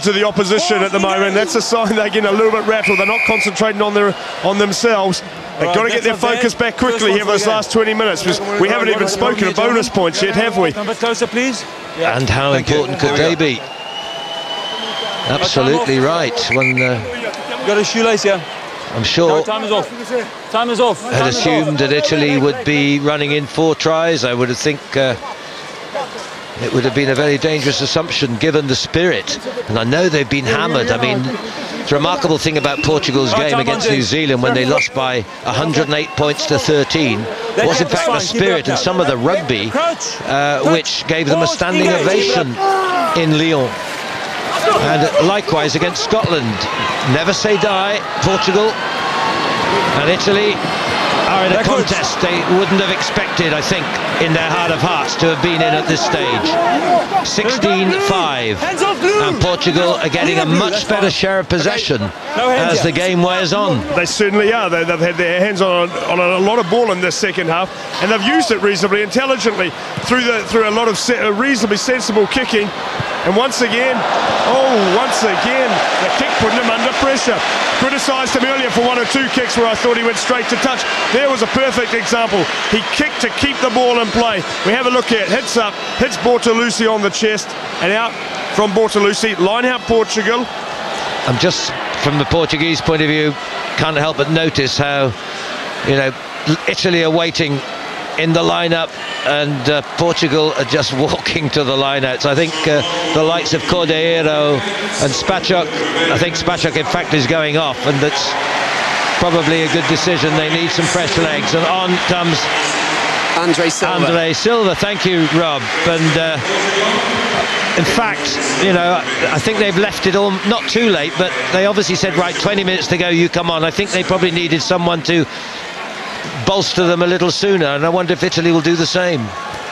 to the opposition at the moment. That's a sign they're getting a little bit rattled. They're not concentrating on themselves. They've got to get their focus back quickly here for this last 20 minutes, because we haven't even spoken of bonus points yet, have we? Come closer, please. And how important could they be? Absolutely right. When got a shoelace here. I'm sure. No, time is off. Time is off. Had assumed that Italy would be running in 4 tries. I would think it would have been a very dangerous assumption given the spirit. And I know they've been hammered. I mean, the remarkable thing about Portugal's game against New Zealand when they lost by 108 points to 13 was in fact the spirit and some of the rugby which gave them a standing ovation in Lyon. And likewise against Scotland. Never say die, Portugal and Italy are in a contest they wouldn't have expected, I think, in their heart of hearts to have been in at this stage. 16-5, and Portugal are getting a much better share of possession as the game wears on. They certainly are. They've had their hands on a lot of ball in this second half, and they've used it reasonably intelligently through a lot of reasonably sensible kicking. And once again, the kick putting him under pressure. Criticised him earlier for 1 or 2 kicks where I thought he went straight to touch. There was a perfect example. He kicked to keep the ball in play. We have a look here. Hits up, hits Bortolussi on the chest, and out from Bortolussi. Line out Portugal. I'm just, from the Portuguese point of view, can't help but notice how, you know, Italy are waiting in the lineup, and Portugal are just walking to the lineouts. I think the likes of Cordeiro and Spacek, I think Spacek in fact is going off, and that's probably a good decision. They need some fresh legs, and on comes Andre Silva. Thank you, Rob. And in fact, you know, I think they've left it all not too late, but they obviously said, right, 20 minutes to go, you come on. I think they probably needed someone to bolster them a little sooner, and I wonder if Italy will do the same.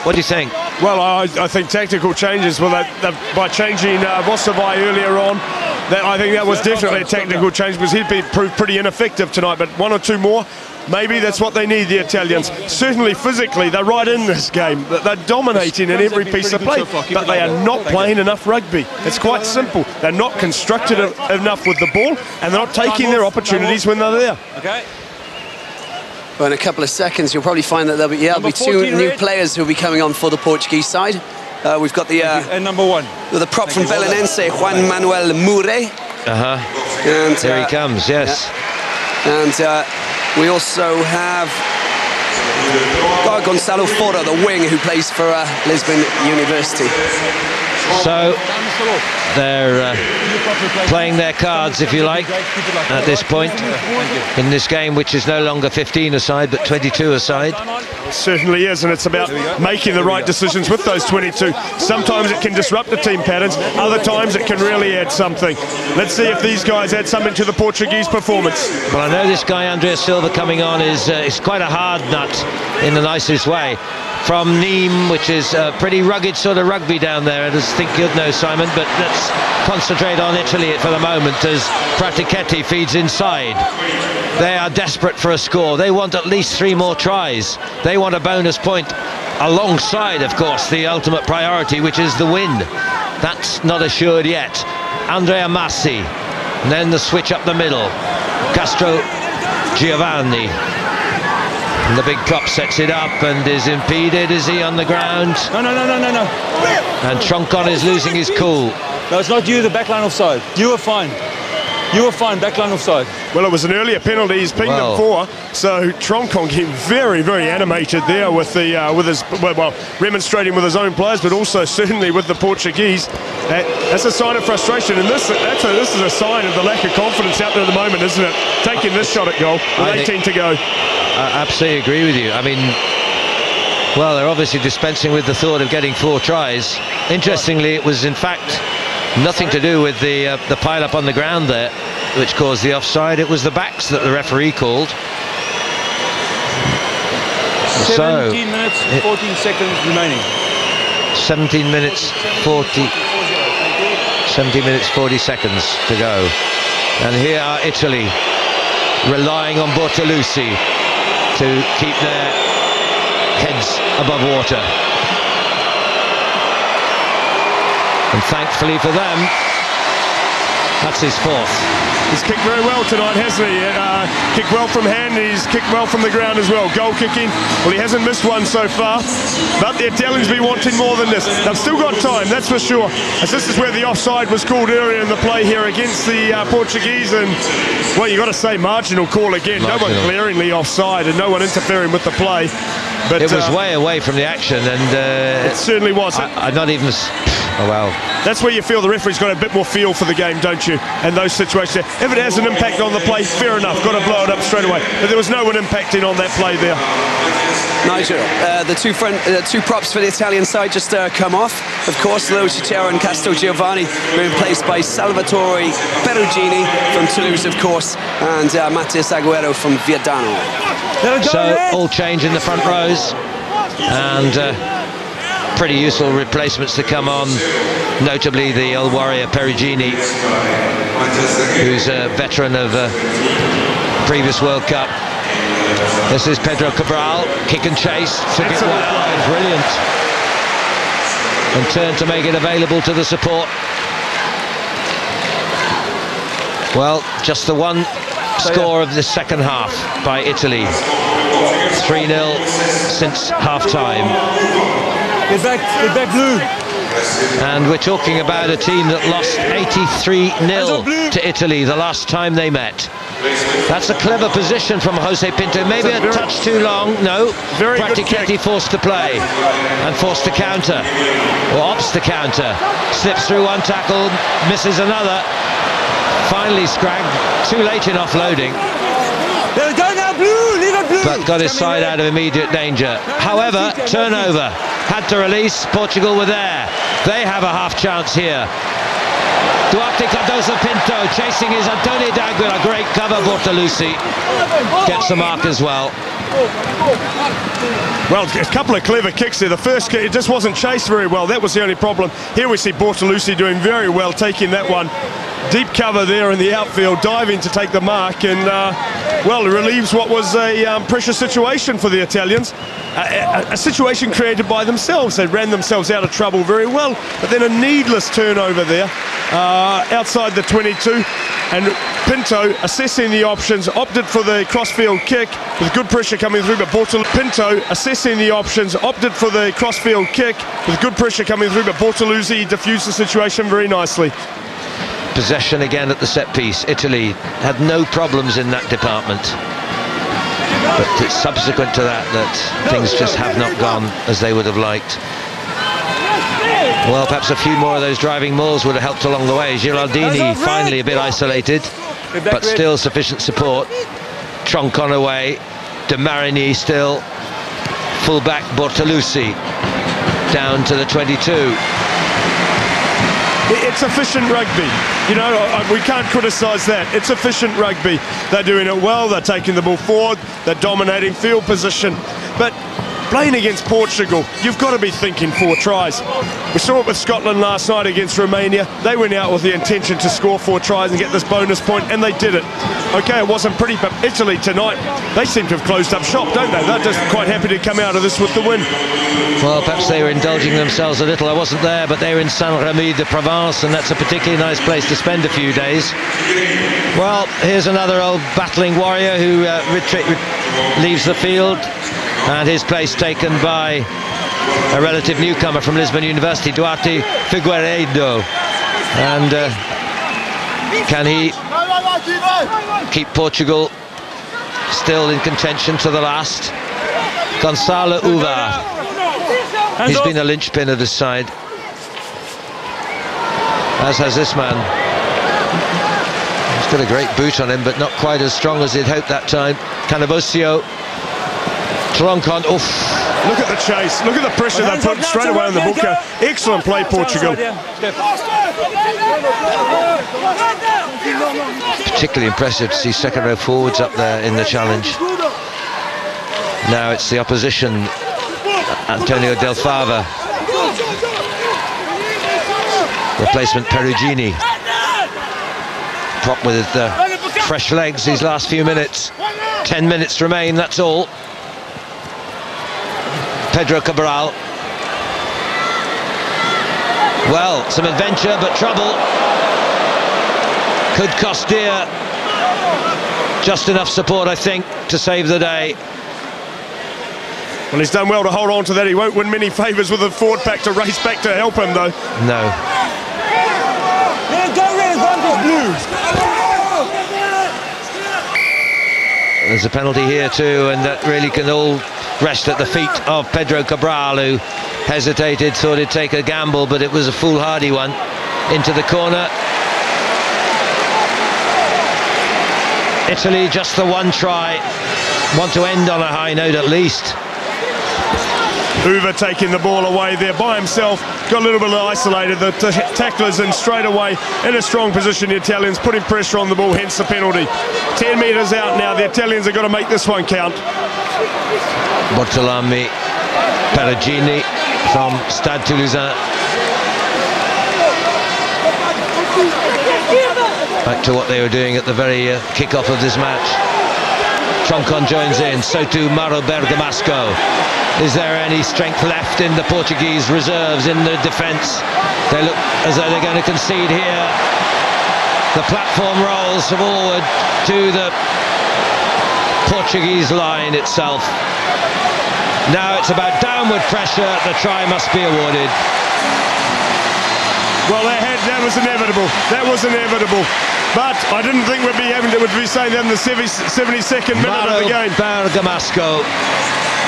What do you think? Well, I think tactical changes, by changing Vosavai earlier on, I think that was definitely a tactical change, because he'd proved pretty ineffective tonight. But 1 or 2 more, maybe that's what they need, the Italians. Certainly physically, they're right in this game. They're dominating in every piece of play, but they are not playing enough rugby. It's quite simple. They're not constructed enough with the ball, and they're not taking their opportunities when they're there. Okay. Well, in a couple of seconds, you'll probably find that there'll be 2 new players who'll be coming on for the Portuguese side. We've got the and number 1, the prop from Belenense, Juan Manuel Mure. And there he comes. Yes. Yeah. And we also have Gonçalo Fora, the wing, who plays for Lisbon University. So they're playing their cards, if you like, at this point in this game, which is no longer 15 aside but 22 aside. It certainly is, and it's about making the right decisions with those 22. Sometimes it can disrupt the team patterns, other times it can really add something. Let's see if these guys add something to the Portuguese performance. Well, I know this guy Andre Silva coming on is quite a hard nut in the nicest way. From Nîmes, which is a pretty rugged sort of rugby down there, and I think you'd know, Simon, but let's concentrate on Italy for the moment as Pratichetti feeds inside. They are desperate for a score. They want at least 3 more tries. They want a bonus point alongside, of course, the ultimate priority, which is the win. That's not assured yet. Andrea Massi, and then the switch up the middle. Castro Giovanni. And the big prop sets it up and is impeded. Is he on the ground? No. And Troncon is losing his cool. No, it's not you, the backline offside. You were fine. You were fine, backline offside. Well, it was an earlier penalty he's pinged him for, so Troncon getting very, very animated there with his remonstrating with his own players, but also certainly with the Portuguese. That's a sign of frustration, and this is a sign of the lack of confidence out there at the moment, isn't it? Taking this shot at goal with 18 to go. I absolutely agree with you. I mean, well, they're obviously dispensing with the thought of getting 4 tries. Interestingly, it was in fact nothing to do with the pile-up on the ground there, which caused the offside. It was the backs that the referee called. 17 minutes, 14 seconds remaining. 17 minutes, 40 seconds to go. And here are Italy, relying on Bortolussi to keep their heads above water. And thankfully for them, That's his fourth. He's kicked very well tonight, hasn't he? Kicked well from hand, he's kicked well from the ground as well. Goal kicking, well, he hasn't missed one so far, but the Italians be wanting more than this. They've still got time, that's for sure, as this is where the offside was called earlier in the play here against the Portuguese, and, well, you've got to say marginal call again. Marginal. No one glaringly offside and no one interfering with the play. But it was way away from the action, and it certainly was. I'm not even. Oh wow. That's where you feel the referee's got a bit more feel for the game, don't you? And those situations. If it has an impact on the play, fair enough, got to blow it up straight away. But there was no one impacting on that play there. Nigel, the two props for the Italian side just come off. Of course, Lo Cicero and Castelgiovanni were replaced by Salvatore Perugini from Toulouse, of course, and Matias Agüero from Viadano. So all change in the front rows, and pretty useful replacements to come on, notably the old warrior Perugini, who's a veteran of previous World Cup. This is Pedro Cabral, kick and chase, took it well, brilliant, and turned to make it available to the support. Well, just the one score of the second half by Italy, 3-0 since half-time. Get back, Blue. And we're talking about a team that lost 83-0 to Italy the last time they met. That's a clever position from Jose Pinto. Maybe a touch too long. No. Pratichetti forced to play and forced to counter, or opts to counter. Slips through one tackle, misses another. Finally scragged, too late in offloading. Let it go now, Blue. Leave it, Blue. But got his side out of immediate danger. However, turnover. Had to release. Portugal were there. They have a half chance here. Duarte Cardoso Pinto chasing his Antonio D'Aguila. Great cover, Bortolussi. Gets the mark as well. Well, a couple of clever kicks there. The first kick, it just wasn't chased very well. That was the only problem. Here we see Bortolussi doing very well, taking that one. Deep cover there in the outfield, diving to take the mark, and well, it relieves what was a pressure situation for the Italians. A situation created by themselves. They ran themselves out of trouble very well, but then a needless turnover there outside the 22, and Pinto assessing the options, opted for the crossfield kick with good pressure coming through, but Pinto assessing the options, opted for the crossfield kick with good pressure coming through, but Bortolussi diffused the situation very nicely. Possession again at the set piece. Italy had no problems in that department, but it's subsequent to that things just have not gone as they would have liked. Well, perhaps a few more of those driving mauls would have helped along the way. Giraldini finally a bit isolated, but still sufficient support. Troncon away, De Marigny still, full-back Bortolussi down to the 22. It's efficient rugby, you know, we can't criticise that. It's efficient rugby. They're doing it well, they're taking the ball forward, they're dominating field position. But playing against Portugal, you've got to be thinking 4 tries. We saw it with Scotland last night against Romania. They went out with the intention to score 4 tries and get this bonus point, and they did it. Okay, it wasn't pretty, but Italy tonight, they seem to have closed up shop, don't they? They're just quite happy to come out of this with the win. Well, perhaps they were indulging themselves a little. I wasn't there, but they were in Saint-Rémy de Provence, and that's a particularly nice place to spend a few days. Well, here's another old battling warrior who leaves the field, and his place taken by a relative newcomer from Lisbon University, Duarte Figueiredo. And can he keep Portugal still in contention to the last? Gonçalo Uvar. He's been a linchpin of this side, as has this man. He's got a great boot on him, but not quite as strong as he'd hoped that time. Canavosio. Troncon, oof. Look at the chase, look at the pressure they put straight away on the booker. Excellent play, Portugal. Particularly impressive to see second row forwards up there in the challenge. Now it's the opposition, Antonio Del Fava. Replacement Perugini. Prop with fresh legs these last few minutes. 10 minutes remain, that's all. Pedro Cabral. Well, some adventure, but trouble. Could cost dear. Just enough support, I think, to save the day. Well, he's done well to hold on to that. He won't win many favours with the forward pack to race back to help him, though. No. There's a penalty here too, and that really can all rest at the feet of Pedro Cabral, who hesitated, thought he'd take a gamble, but it was a foolhardy one. Into the corner. Italy, just the one try. Want to end on a high note at least. Hoover taking the ball away there by himself, got a little bit isolated. The tacklers in straight away in a strong position. The Italians putting pressure on the ball, hence the penalty. 10 metres out now. The Italians have got to make this one count. Bortolami, Perugini from Stade Toulousain. Back to what they were doing at the very kick-off of this match. Troncon joins in, so too Mauro Bergamasco. Is there any strength left in the Portuguese reserves in the defence? They look as though they're going to concede here. The platform rolls forward to the Portuguese line itself. Now it's about downward pressure. The try must be awarded. Well, that was inevitable. That was inevitable. But I didn't think we'd be saying that in the 72nd minute of the game. Bergamasco.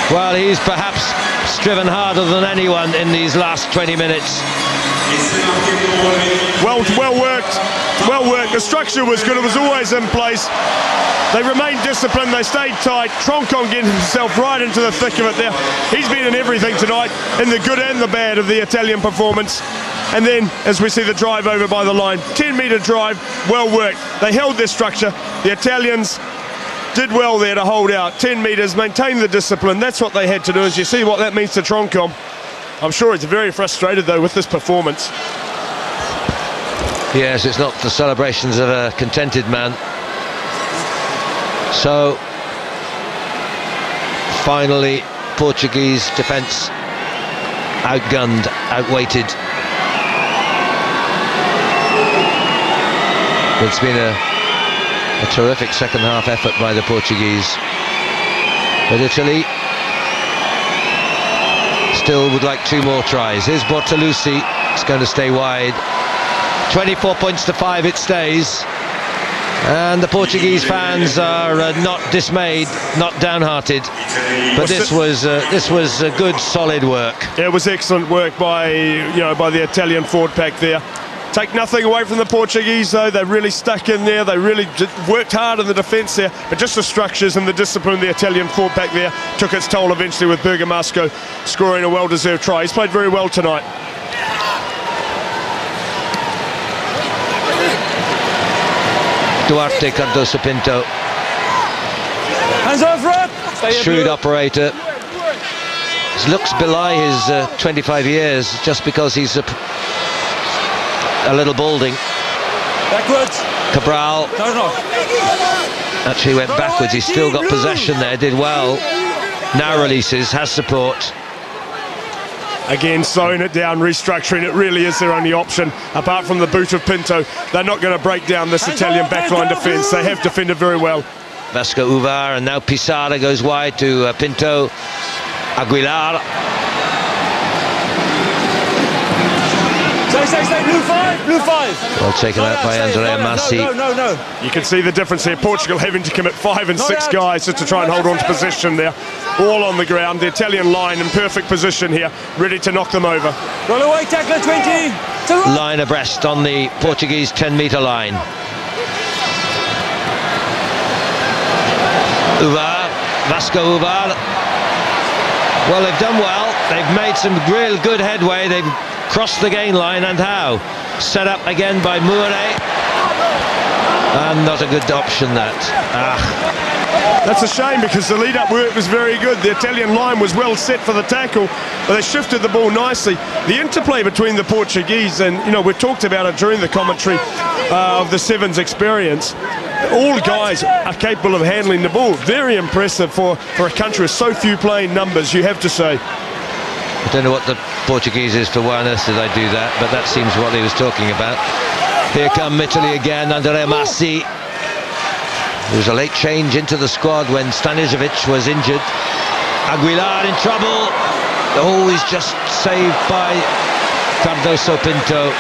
Well, he's perhaps striven harder than anyone in these last 20 minutes. Well worked. Well worked. The structure was good. It was always in place. They remained disciplined. They stayed tight. Troncon getting himself right into the thick of it there. He's been in everything tonight, in the good and the bad of the Italian performance. And then, as we see the drive over by the line, 10-metre drive, well worked. They held their structure. The Italians did well there to hold out. 10 metres, maintain the discipline. That's what they had to do. As you see what that means to Troncon. I'm sure he's very frustrated, though, with this performance. Yes, it's not the celebrations of a contented man. So, finally, Portuguese defence outgunned, outweighted. It's been a terrific second half effort by the Portuguese. But Italy still would like 2 more tries. Here's Bortolussi. It's going to stay wide. 24 points to 5 it stays. And the Portuguese fans are not dismayed, not downhearted. But this was good, solid work. Yeah, it was excellent work by the Italian forward pack there. Take nothing away from the Portuguese, though. They really stuck in there. They really worked hard in the defence there. But just the structures and the discipline of the Italian forward pack there took its toll eventually, with Bergamasco scoring a well-deserved try. He's played very well tonight. Duarte Cardoso Pinto. Hands over it. Shrewd operator. His looks belie his 25 years, just because he's a little balding. Backwards. Cabral actually went backwards. He's still got possession there, did well. Now releases, has support. Again, slowing it down, restructuring. It really is their only option. Apart from the boot of Pinto, they're not going to break down this Italian backline defence. They have defended very well. Vasco Uvar, and now Pisara goes wide to Pinto. Aguilar. Stay, blue 5. Well taken out by Andrea Massi. No. You can see the difference here. Portugal having to commit 5 and 6 guys just to try and hold on to position there. All on the ground. The Italian line in perfect position here, ready to knock them over. Roll away, tackler 20. Line abreast on the Portuguese 10-metre line. Uvar, Vasco Uvar. Well, they've done well. They've made some real good headway. They've crossed the gain line, and how? Set up again by Mure. And not a good option, that. That's a shame, because the lead-up work was very good. The Italian line was well set for the tackle, but they shifted the ball nicely. The interplay between the Portuguese, and we talked about it during the commentary of the Sevens experience. All guys are capable of handling the ball. Very impressive for a country with so few playing numbers, you have to say. I don't know what the Portuguese is for. Why on earth did I do that? But that seems what he was talking about. Here come Italy again, Andrea Massi. There was a late change into the squad when Stanišević was injured. Aguilar in trouble. Oh, he's just saved by Cardoso Pinto.